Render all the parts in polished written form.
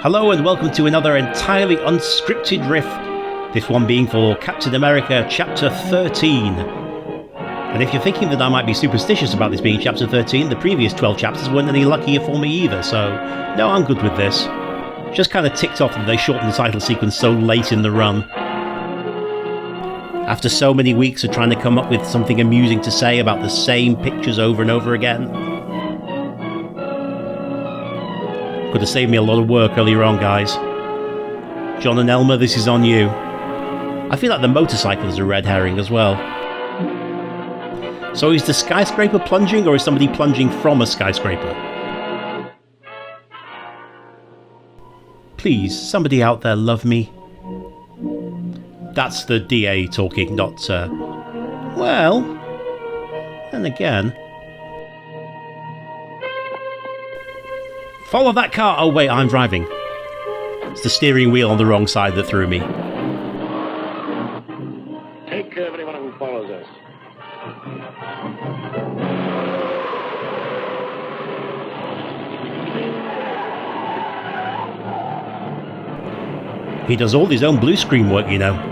Hello and welcome to another entirely unscripted riff, this one being for Captain America Chapter 13. And if you're thinking that I might be superstitious about this being Chapter 13, the previous 12 chapters weren't any luckier for me either, so no, I'm good with this. Just kind of ticked off that they shortened the title sequence so late in the run. After so many weeks of trying to come up with something amusing to say about the same pictures over and over again. Could have saved me a lot of work earlier on, guys. John and Elmer, this is on you. I feel like the motorcycle is a red herring as well. So is the skyscraper plunging, or is somebody plunging from a skyscraper? Please, somebody out there love me. That's the DA talking, not, well, and again... Follow that car! Oh wait, I'm driving. It's the steering wheel on the wrong side that threw me. Take care of anyone who follows us. He does all his own blue screen work, you know.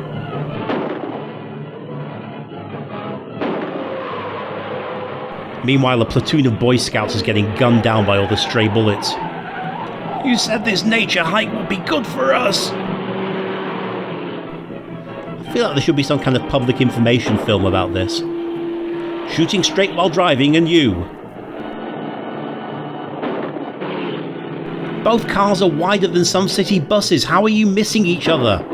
Meanwhile, a platoon of Boy Scouts is getting gunned down by all the stray bullets. You said this nature hike would be good for us! I feel like there should be some kind of public information film about this. Shooting straight while driving and you. Both cars are wider than some city buses. How are you missing each other?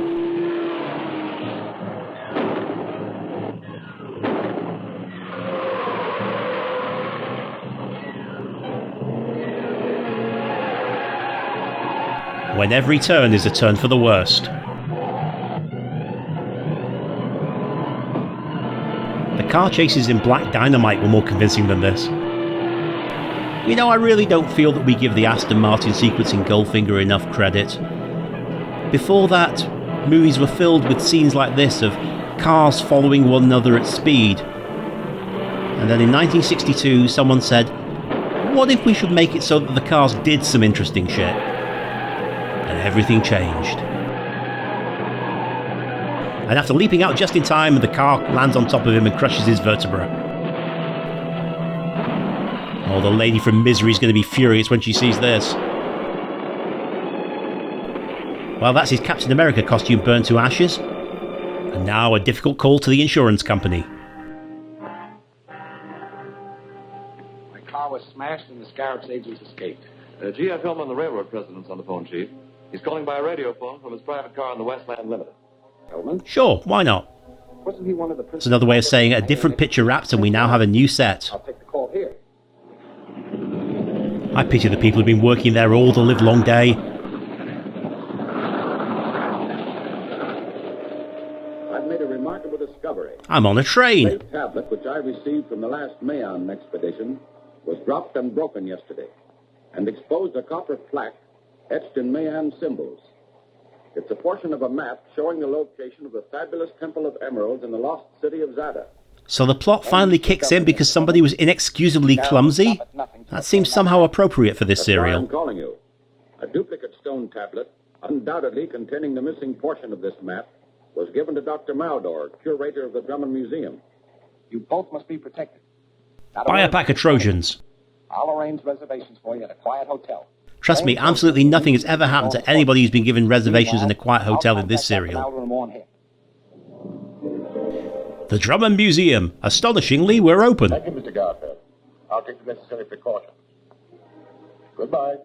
When every turn is a turn for the worst. The car chases in Black Dynamite were more convincing than this. You know, I really don't feel that we give the Aston Martin sequence in Goldfinger enough credit. Before that, movies were filled with scenes like this of cars following one another at speed. And then in 1962, someone said, what if we should make it so that the cars did some interesting shit? And everything changed. And after leaping out just in time, the car lands on top of him and crushes his vertebra. Oh, the lady from Misery is going to be furious when she sees this. Well, that's his Captain America costume burned to ashes. And now a difficult call to the insurance company. My car was smashed and the Scarab's agents escaped. GF Hillman, the railroad president's on the phone, Chief. He's calling by a radio phone from his private car on the Westland Limited. Hillman? Sure, why not? Wasn't he one of the It's another way of saying a different picture wrapped and we now have a new set. I'll take the call here. I pity the people who've been working there all the live long day. I've made a remarkable discovery. I'm on a train. The tablet which I received from the last Mayon expedition was dropped and broken yesterday and exposed a copper plaque etched in Mayan symbols. It's a portion of a map showing the location of the fabulous Temple of Emeralds in the lost city of Zada. So the plot finally kicks in because somebody was inexcusably clumsy? That seems somehow appropriate for this That's why I'm serial. calling you. A duplicate stone tablet, undoubtedly containing the missing portion of this map, was given to Dr. Maldor, curator of the Drummond Museum. You both must be protected. Buy a pack of Trojans. I'll arrange reservations for you at a quiet hotel. Trust me, absolutely nothing has ever happened to anybody who's been given reservations in a quiet hotel in this serial. The Drummond Museum. Astonishingly, we're open. Thank you, Mr. Garfield. I'll take the necessary precautions. Goodbye.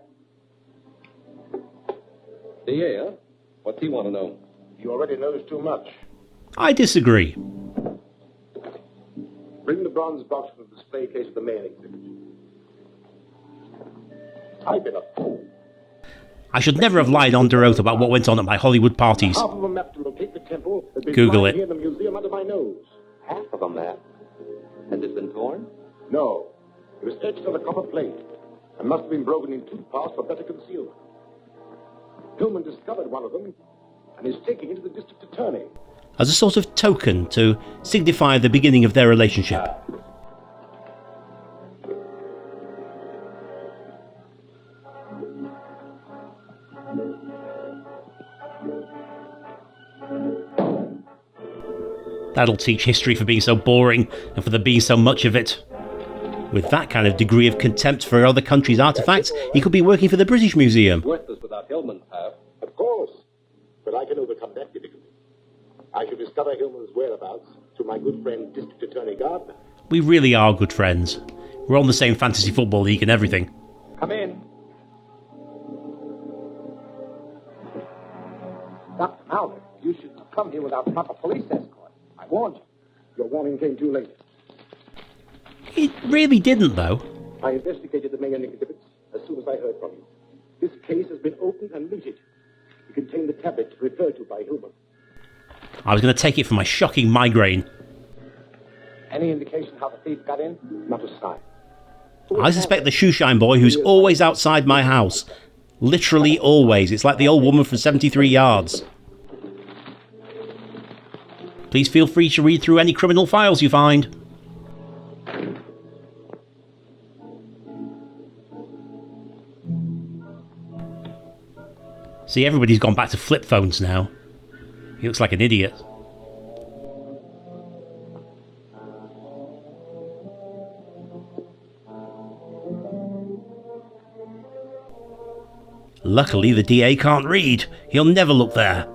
DA, what's he want to know? He already knows too much. I disagree. Bring the bronze box from the display case of the mail exhibit. I've been a fool. I should never have lied under oath about what went on at my Hollywood parties. Half of a map to locate the temple has been Google lying it. here in the museum under my nose. Half of a map? Has it been torn? No. It was etched on a copper plate and must have been broken in 2 parts for better concealment. Hillman discovered one of them and is taking it to the district attorney. As a sort of token to signify the beginning of their relationship. That'll teach history for being so boring and for there being so much of it. With that kind of degree of contempt for other countries' artefacts, he could be working for the British Museum. Worthless without Hillman's help. Of course. But I can overcome that difficulty. I shall discover Hillman's whereabouts through my good friend, District Attorney Gardner. We really are good friends. We're on the same fantasy football league and everything. Come in. Dr. Malvern, you shouldn't have come here without proper police escort. I warned you. Your warning came too late. It really didn't, though. I investigated the Mayan exhibits as soon as I heard from you. This case has been opened and looted. It contained the tablets referred to by Hillman. I was going to take it for my shocking migraine. Any indication how the thief got in? Not a sign. I suspect the shoeshine boy who's always outside my house. Literally always. It's like the old woman from 73 Yards. Please feel free to read through any criminal files you find. See, everybody's gone back to flip phones now. He looks like an idiot. Luckily, the DA can't read. He'll never look there.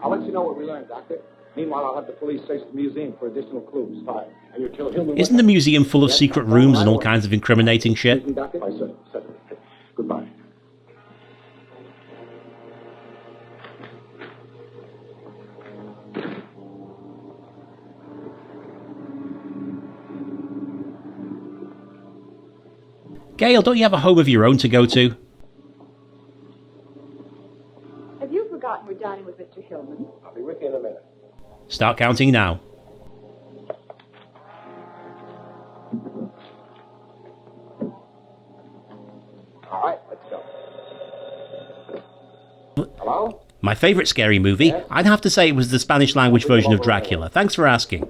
I'll let you know what we learned, Doctor. Meanwhile, I'll have the police search the museum for additional clues. Fine. And you kill Hillman. Isn't the museum full of secret rooms and all kinds of incriminating shit? Doctor? Certainly. Goodbye. Gail, don't you have a home of your own to go to? Have you forgotten we're dining with Mr. Hillman? I'll be with you in a minute. Start counting now. All right, let's go. Hello? My favourite scary movie? I'd have to say it was the Spanish language version of Dracula. Thanks for asking.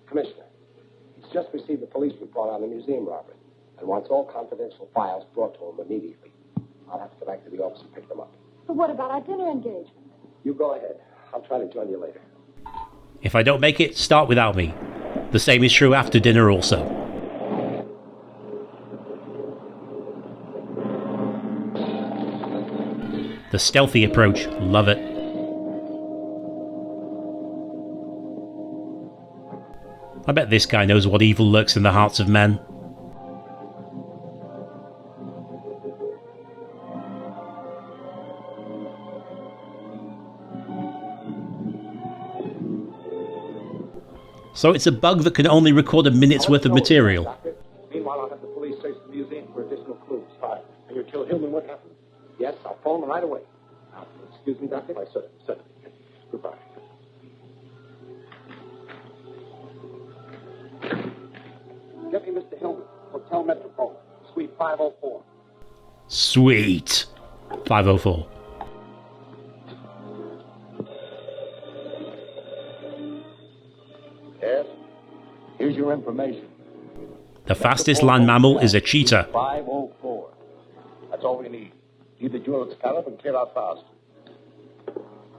Commissioner, he's just received a police report on the museum robbery and wants all confidential files brought to him immediately. I'll have to go back to the office and pick them up. But what about our dinner engagement? You go ahead. I'll try to join you later. If I don't make it, start without me. The same is true after dinner also. The stealthy approach, love it. I bet this guy knows what evil lurks in the hearts of men. So it's a bug that can only record a minute's worth of material. Doctor. Meanwhile, I'll have the police search the museum for additional clues. Fine. And you kill Hillman, what happened? Yes, I'll phone him right away. Now, excuse me, Doctor? Certainly. Goodbye. Get me Mr. Hillman, Hotel Metropole, Suite 504. Sweet. 504. Yes? Here's your information. The fastest land mammal is a cheetah. 504. That's all we need. Leave the jewel at Scallop and clear out fast.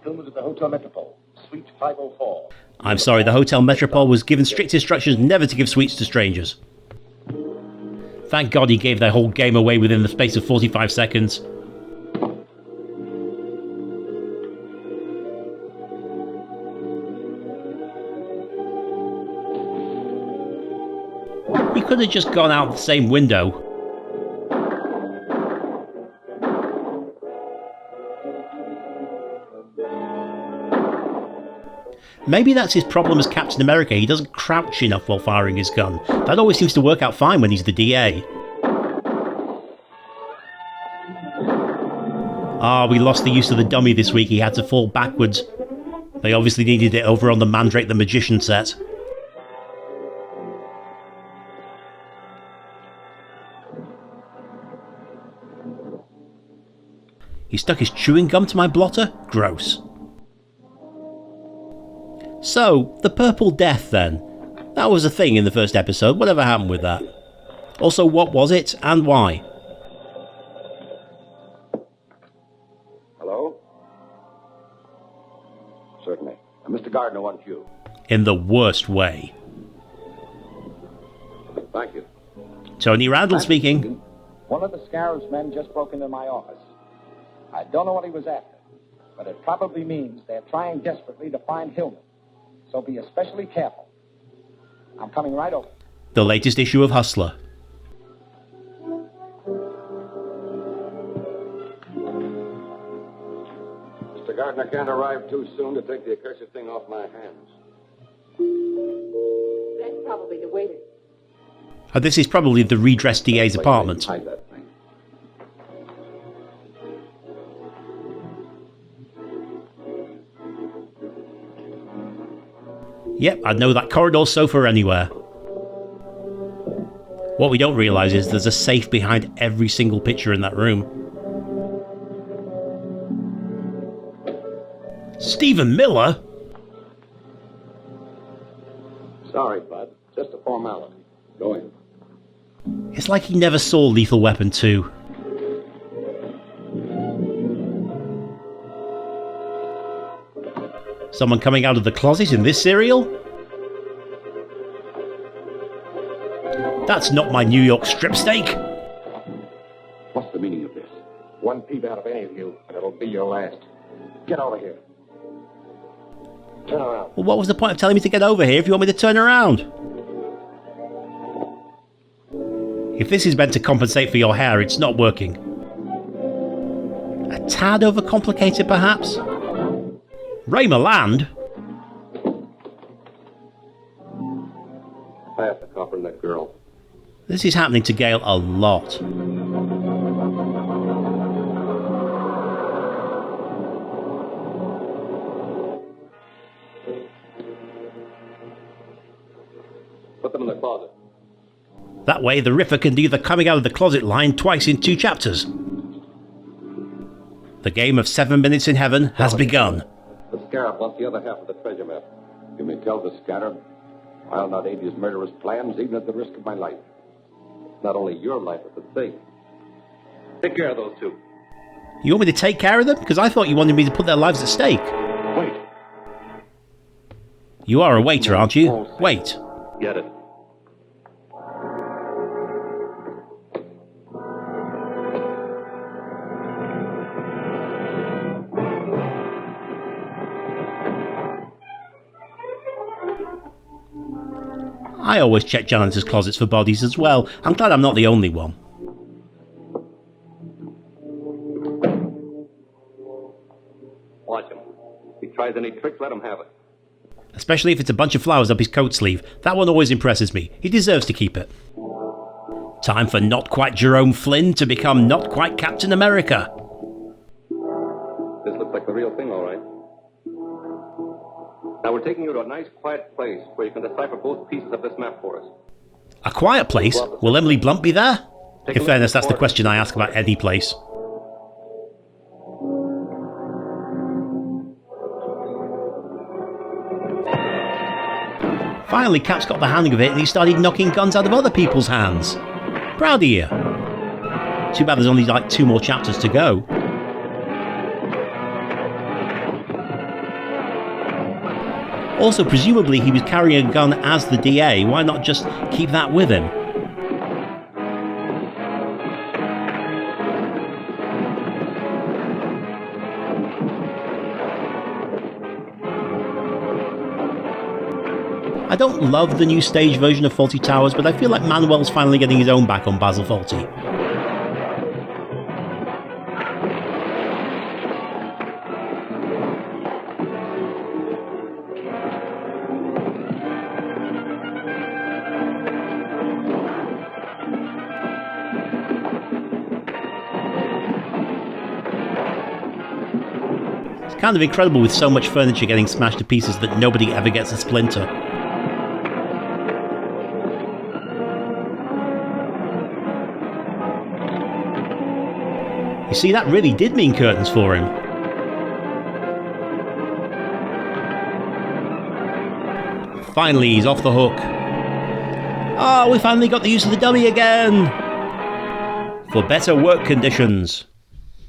Hillman's at the Hotel Metropole, Suite 504. I'm sorry, the Hotel Metropole was given strict instructions never to give sweets to strangers. Thank God he gave their whole game away within the space of 45 seconds. He could have just gone out the same window. Maybe that's his problem as Captain America, he doesn't crouch enough while firing his gun. That always seems to work out fine when he's the DA. We lost the use of the dummy this week, he had to fall backwards. They obviously needed it over on the Mandrake the Magician set. He stuck his chewing gum to my blotter? Gross. So, the Purple Death then. That was a thing in the first episode, whatever happened with that? Also, what was it, and why? Hello? Certainly. And Mr. Gardner wants you. In the worst way. Thank you. Tony Randall speaking. One of the Scarab's men just broke into my office. I don't know what he was after, but it probably means they're trying desperately to find Hillman. So be especially careful. I'm coming right over. The latest issue of Hustler. Mr. Gardner can't arrive too soon to take the accursed thing off my hands. That's probably the waiter. This is probably the redressed DA's apartment. Hide that thing. Yep, I'd know that corridor sofa anywhere. What we don't realise is there's a safe behind every single picture in that room. Stephen Miller? Sorry, Bud. Just a formality. Go in. It's like he never saw Lethal Weapon 2. Someone coming out of the closet in this serial? That's not my New York strip steak! What's the meaning of this? One peep out of any of you, and it'll be your last. Get over here. Turn around. Well, what was the point of telling me to get over here if you want me to turn around? If this is meant to compensate for your hair, it's not working. A tad overcomplicated, perhaps? Ray Milland? I have to copper that girl. This is happening to Gail a lot. Put them in the closet. That way, the Riffer can do the coming out of the closet line twice in 2 chapters. The game of 7 minutes in heaven has begun. The Scarab wants the other half of the treasure map. You may tell the Scarab I'll not aid his murderous plans, even at the risk of my life. Not only your life, but the thing. Take care of those two. You want me to take care of them? Because I thought you wanted me to put their lives at stake. Wait. You are a waiter, aren't you? Wait. Get it. I always check janitors' closets for bodies as well. I'm glad I'm not the only one. Watch him. If he tries any tricks, let him have it. Especially if it's a bunch of flowers up his coat sleeve. That one always impresses me. He deserves to keep it. Time for not quite Jerome Flynn to become not quite Captain America. This looks like the real thing, all right. Now we're taking you to a nice, quiet place where you can decipher both pieces of this map for us. A quiet place? Will Emily Blunt be there? In fairness, that's the question I ask about any place. Finally, Cap's got the hang of it and he started knocking guns out of other people's hands. Proud of you. Too bad there's only like 2 more chapters to go. Also, presumably he was carrying a gun as the DA. Why not just keep that with him? I don't love the new stage version of Fawlty Towers, but I feel like Manuel's finally getting his own back on Basil Fawlty. It's kind of incredible with so much furniture getting smashed to pieces that nobody ever gets a splinter. You see, that really did mean curtains for him. Finally, he's off the hook. Oh, we finally got the use of the dummy again! For better work conditions.